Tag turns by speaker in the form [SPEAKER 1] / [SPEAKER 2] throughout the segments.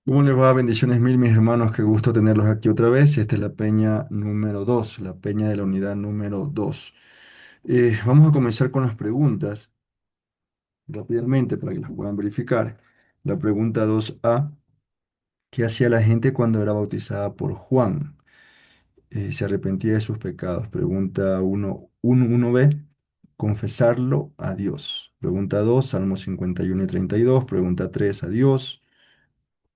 [SPEAKER 1] ¿Cómo les va? Bendiciones mil, mis hermanos. Qué gusto tenerlos aquí otra vez. Esta es la peña número 2, la peña de la unidad número 2. Vamos a comenzar con las preguntas rápidamente para que las puedan verificar. La pregunta 2A: ¿qué hacía la gente cuando era bautizada por Juan? ¿Se arrepentía de sus pecados? Pregunta 1B: confesarlo a Dios. Pregunta 2, Salmos 51 y 32. Pregunta 3, a Dios.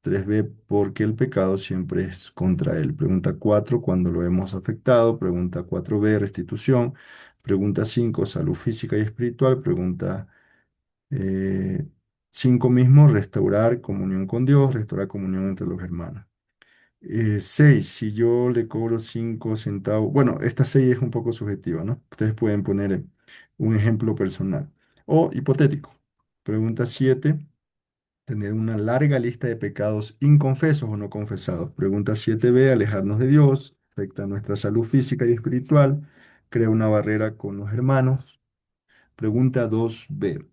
[SPEAKER 1] 3B, porque el pecado siempre es contra él. Pregunta 4, cuando lo hemos afectado. Pregunta 4B, restitución. Pregunta 5, salud física y espiritual. Pregunta eh, 5 mismo, restaurar comunión con Dios, restaurar comunión entre los hermanos. 6, si yo le cobro 5 centavos. Bueno, esta 6 es un poco subjetiva, ¿no? Ustedes pueden poner un ejemplo personal o hipotético. Pregunta 7, tener una larga lista de pecados inconfesos o no confesados. Pregunta 7B, alejarnos de Dios, afecta nuestra salud física y espiritual, crea una barrera con los hermanos. Pregunta 2B,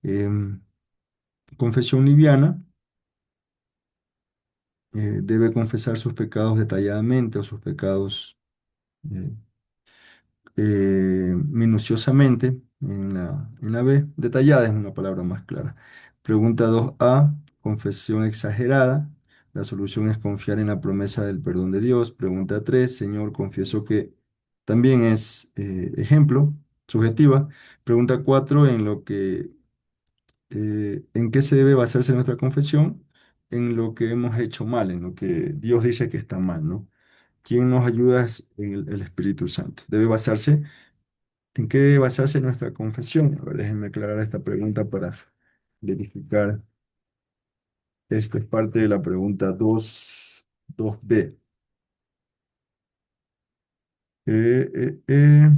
[SPEAKER 1] em, confesión liviana, debe confesar sus pecados detalladamente o sus pecados eh, minuciosamente en la B. Detallada es una palabra más clara. Pregunta 2A, confesión exagerada. La solución es confiar en la promesa del perdón de Dios. Pregunta 3, Señor, confieso que también es ejemplo, subjetiva. Pregunta 4, ¿en qué se debe basarse nuestra confesión? En lo que hemos hecho mal, en lo que Dios dice que está mal, ¿no? ¿Quién nos ayuda? Es el Espíritu Santo. Debe basarse. ¿En qué debe basarse nuestra confesión? A ver, déjenme aclarar esta pregunta para verificar. Esto es parte de la pregunta 2B. Eh, eh, eh,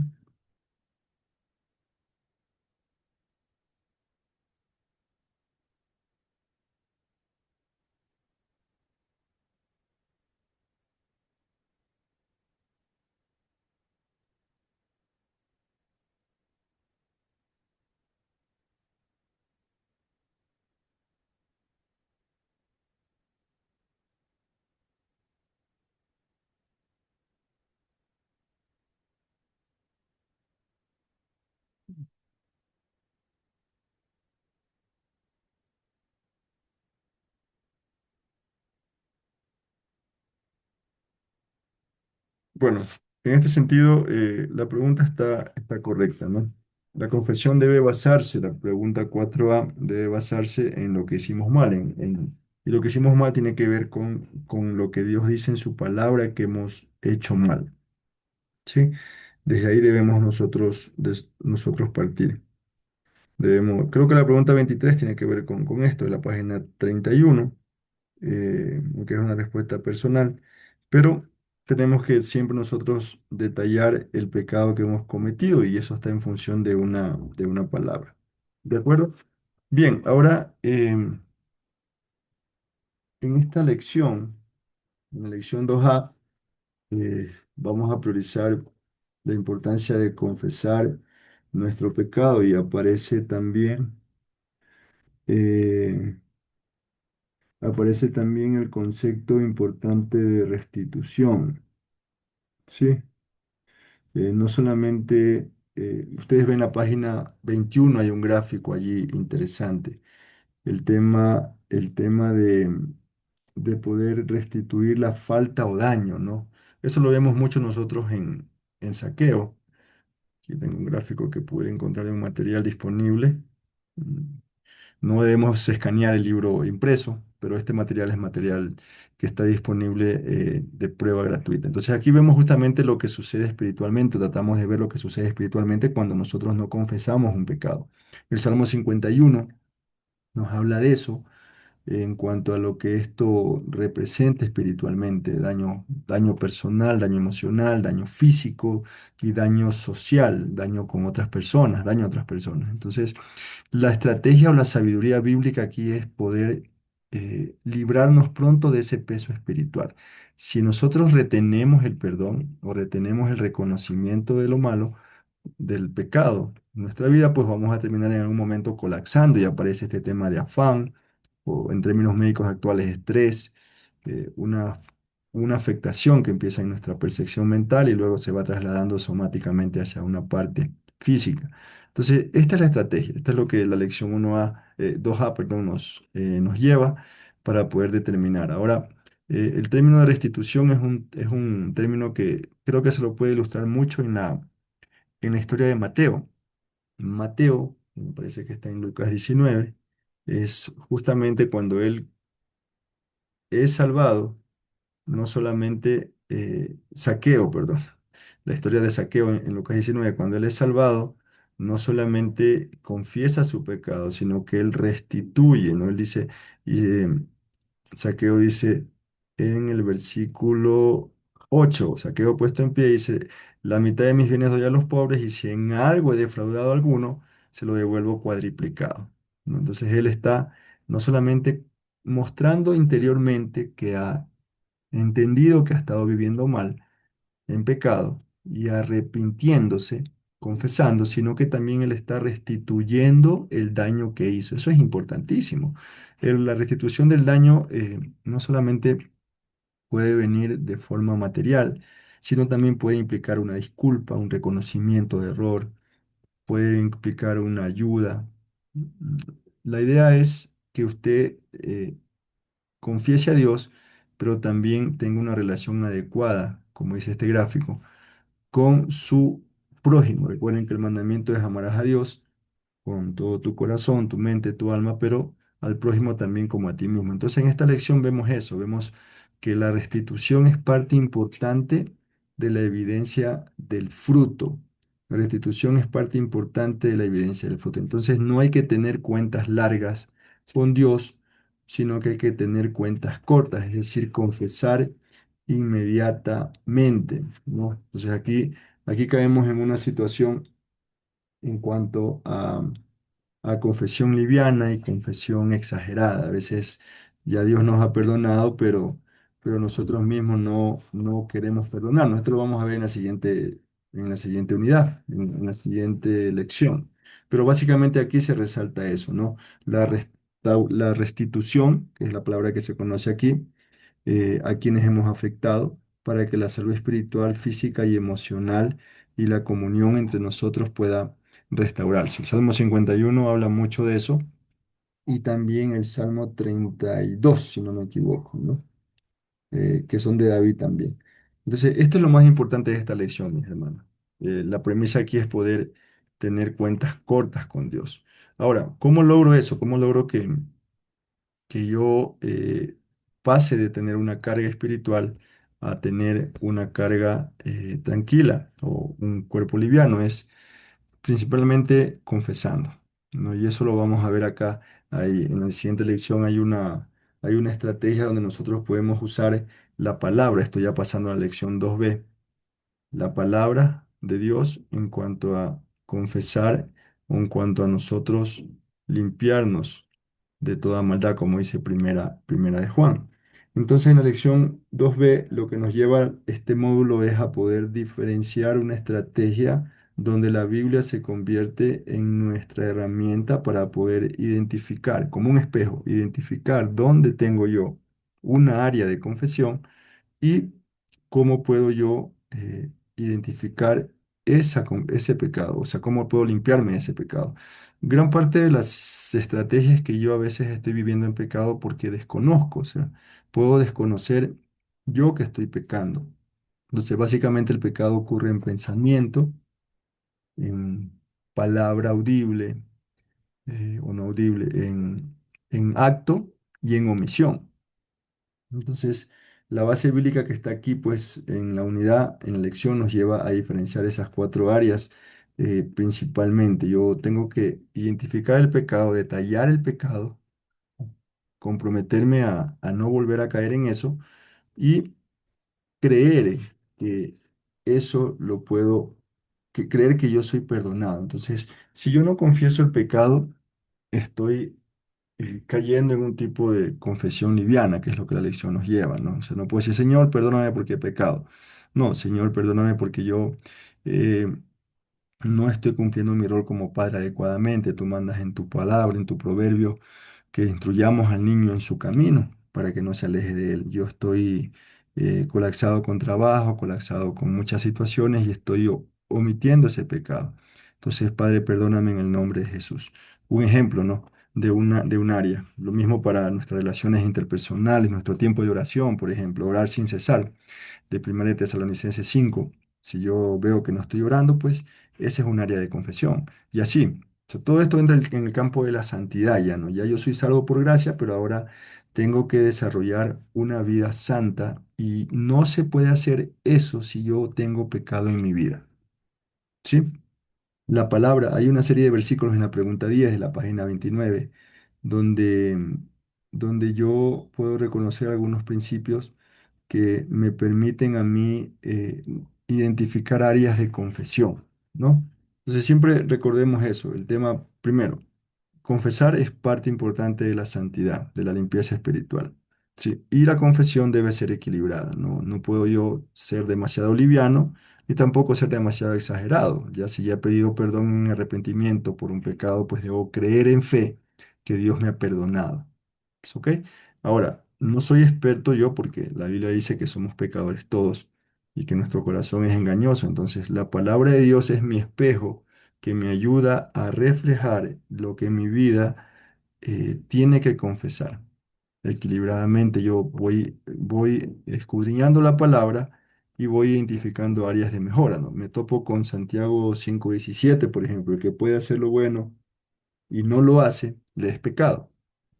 [SPEAKER 1] bueno, en este sentido, la pregunta está correcta, ¿no? La confesión debe basarse, la pregunta 4A debe basarse en lo que hicimos mal, y lo que hicimos mal tiene que ver con lo que Dios dice en su palabra que hemos hecho mal, ¿sí? Desde ahí debemos nosotros partir. Creo que la pregunta 23 tiene que ver con esto, de la página 31, que es una respuesta personal, pero tenemos que siempre nosotros detallar el pecado que hemos cometido y eso está en función de una palabra. ¿De acuerdo? Bien, ahora en esta lección, en la lección 2A, vamos a priorizar la importancia de confesar nuestro pecado y eh, aparece también el concepto importante de restitución, ¿sí? No solamente, ustedes ven la página 21, hay un gráfico allí interesante. El tema de poder restituir la falta o daño, ¿no? Eso lo vemos mucho nosotros en saqueo. Aquí tengo un gráfico que pude encontrar en un material disponible. Mm, No debemos escanear el libro impreso, pero este material es material que está disponible de prueba gratuita. Entonces aquí vemos justamente lo que sucede espiritualmente, tratamos de ver lo que sucede espiritualmente cuando nosotros no confesamos un pecado. El Salmo 51 nos habla de eso en cuanto a lo que esto representa espiritualmente: daño personal, daño emocional, daño físico y daño social, daño con otras personas, daño a otras personas. Entonces, la estrategia o la sabiduría bíblica aquí es poder librarnos pronto de ese peso espiritual. Si nosotros retenemos el perdón o retenemos el reconocimiento de lo malo, del pecado en nuestra vida, pues vamos a terminar en algún momento colapsando y aparece este tema de afán o en términos médicos actuales estrés. una afectación que empieza en nuestra percepción mental y luego se va trasladando somáticamente hacia una parte física. Entonces, esta es la estrategia, esta es lo que la lección 1A, 2A, perdón, nos lleva para poder determinar. Ahora, el término de restitución es un término que creo que se lo puede ilustrar mucho en la historia de Mateo. Mateo, me parece que está en Lucas 19, es justamente cuando él es salvado, no solamente Saqueo, perdón, la historia de Saqueo en Lucas 19, cuando él es salvado, no solamente confiesa su pecado, sino que él restituye, ¿no? Él dice, y, Saqueo dice en el versículo 8, Saqueo puesto en pie dice, la mitad de mis bienes doy a los pobres y si en algo he defraudado a alguno, se lo devuelvo cuadriplicado, ¿no? Entonces él está no solamente mostrando interiormente que ha entendido que ha estado viviendo mal, en pecado y arrepintiéndose, confesando, sino que también él está restituyendo el daño que hizo. Eso es importantísimo. La restitución del daño no solamente puede venir de forma material, sino también puede implicar una disculpa, un reconocimiento de error, puede implicar una ayuda. La idea es que usted confiese a Dios, pero también tenga una relación adecuada, como dice este gráfico, con su prójimo. Recuerden que el mandamiento es amarás a Dios con todo tu corazón, tu mente, tu alma, pero al prójimo también como a ti mismo. Entonces en esta lección vemos eso, vemos que la restitución es parte importante de la evidencia del fruto. La restitución es parte importante de la evidencia del fruto. Entonces no hay que tener cuentas largas con Dios, sino que hay que tener cuentas cortas, es decir, confesar inmediatamente, ¿no? Entonces aquí caemos en una situación en cuanto a confesión liviana y confesión exagerada. A veces ya Dios nos ha perdonado, pero nosotros mismos no queremos perdonar. Esto lo vamos a ver en la siguiente unidad, en la siguiente lección. Pero básicamente aquí se resalta eso, ¿no? La restitución, que es la palabra que se conoce aquí, a quienes hemos afectado, para que la salud espiritual, física y emocional y la comunión entre nosotros pueda restaurarse. El Salmo 51 habla mucho de eso y también el Salmo 32 si no me equivoco, ¿no? Que son de David también. Entonces, esto es lo más importante de esta lección, mis hermanos. La premisa aquí es poder tener cuentas cortas con Dios. Ahora, ¿cómo logro eso? ¿Cómo logro que yo pase de tener una carga espiritual a tener una carga tranquila o un cuerpo liviano? Es principalmente confesando, ¿no? Y eso lo vamos a ver acá. Ahí, en la siguiente lección hay una estrategia donde nosotros podemos usar la palabra. Estoy ya pasando a la lección 2B, la palabra de Dios en cuanto a confesar o en cuanto a nosotros limpiarnos de toda maldad, como dice primera de Juan. Entonces, en la lección 2B, lo que nos lleva este módulo es a poder diferenciar una estrategia donde la Biblia se convierte en nuestra herramienta para poder identificar, como un espejo, identificar dónde tengo yo una área de confesión y cómo puedo yo identificar ese pecado, o sea, cómo puedo limpiarme de ese pecado. Gran parte de las estrategias que yo a veces estoy viviendo en pecado porque desconozco, o sea, puedo desconocer yo que estoy pecando. Entonces, básicamente el pecado ocurre en pensamiento, en palabra audible o no audible, en acto y en omisión. Entonces, la base bíblica que está aquí, pues en la unidad, en la lección, nos lleva a diferenciar esas cuatro áreas principalmente. Yo tengo que identificar el pecado, detallar el pecado, comprometerme a no volver a caer en eso y creer que eso lo puedo, creer que yo soy perdonado. Entonces, si yo no confieso el pecado, estoy cayendo en un tipo de confesión liviana, que es lo que la lección nos lleva, ¿no? O sea, no puedo decir, Señor, perdóname porque he pecado. No, Señor, perdóname porque yo eh, no estoy cumpliendo mi rol como padre adecuadamente. Tú mandas en tu palabra, en tu proverbio, que instruyamos al niño en su camino. para que no se aleje de Él. Yo estoy colapsado con trabajo, colapsado con muchas situaciones y estoy omitiendo ese pecado. Entonces, Padre, perdóname en el nombre de Jesús. Un ejemplo, ¿no? De un área. Lo mismo para nuestras relaciones interpersonales, nuestro tiempo de oración, por ejemplo, orar sin cesar de 1 Tesalonicenses 5. Si yo veo que no estoy orando, pues ese es un área de confesión. Y así, o sea, todo esto entra en el campo de la santidad ya, ¿no? Ya yo soy salvo por gracia, pero ahora tengo que desarrollar una vida santa y no se puede hacer eso si yo tengo pecado en mi vida, ¿sí? La palabra, hay una serie de versículos en la pregunta 10 de la página 29, donde, donde yo puedo reconocer algunos principios que me permiten a mí identificar áreas de confesión, ¿no? Entonces siempre recordemos eso, el tema primero. Confesar es parte importante de la santidad, de la limpieza espiritual. Sí, y la confesión debe ser equilibrada. No, no puedo yo ser demasiado liviano ni tampoco ser demasiado exagerado. Ya si ya he pedido perdón en arrepentimiento por un pecado, pues debo creer en fe que Dios me ha perdonado. Pues, ¿ok? Ahora, no soy experto yo porque la Biblia dice que somos pecadores todos y que nuestro corazón es engañoso. Entonces, la palabra de Dios es mi espejo que me ayuda a reflejar lo que mi vida tiene que confesar. Equilibradamente yo voy escudriñando la palabra y voy identificando áreas de mejora, ¿no? Me topo con Santiago 5:17, por ejemplo, el que puede hacer lo bueno y no lo hace, le es pecado.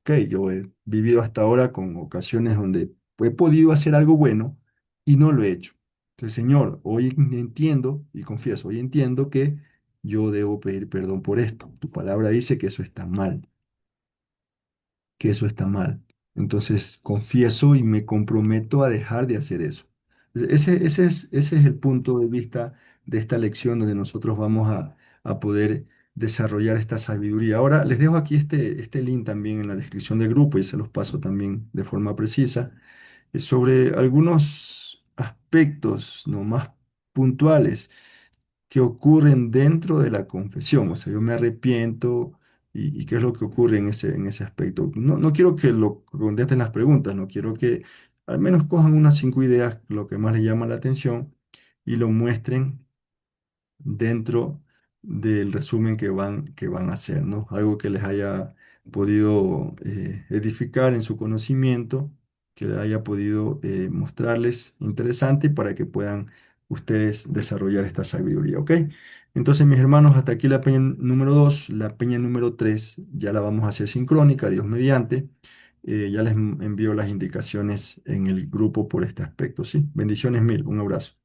[SPEAKER 1] Ok, yo he vivido hasta ahora con ocasiones donde he podido hacer algo bueno y no lo he hecho. Entonces, Señor, hoy entiendo y confieso, hoy entiendo que yo debo pedir perdón por esto. Tu palabra dice que eso está mal, que eso está mal. Entonces, confieso y me comprometo a dejar de hacer eso. Ese es el punto de vista de esta lección donde nosotros vamos a poder desarrollar esta sabiduría. Ahora, les dejo aquí este link también en la descripción del grupo y se los paso también de forma precisa sobre algunos aspectos no más puntuales que ocurren dentro de la confesión. O sea, yo me arrepiento y qué es lo que ocurre en ese aspecto. No, no quiero que lo contesten las preguntas, no quiero que al menos cojan unas 5 ideas, lo que más les llama la atención, y lo muestren dentro del resumen que van a hacer, ¿no? Algo que les haya podido edificar en su conocimiento, que les haya podido mostrarles interesante para que puedan ustedes desarrollar esta sabiduría, ¿ok? Entonces, mis hermanos, hasta aquí la peña número 2, la peña número 3 ya la vamos a hacer sincrónica, Dios mediante. Ya les envío las indicaciones en el grupo por este aspecto, ¿sí? Bendiciones mil, un abrazo.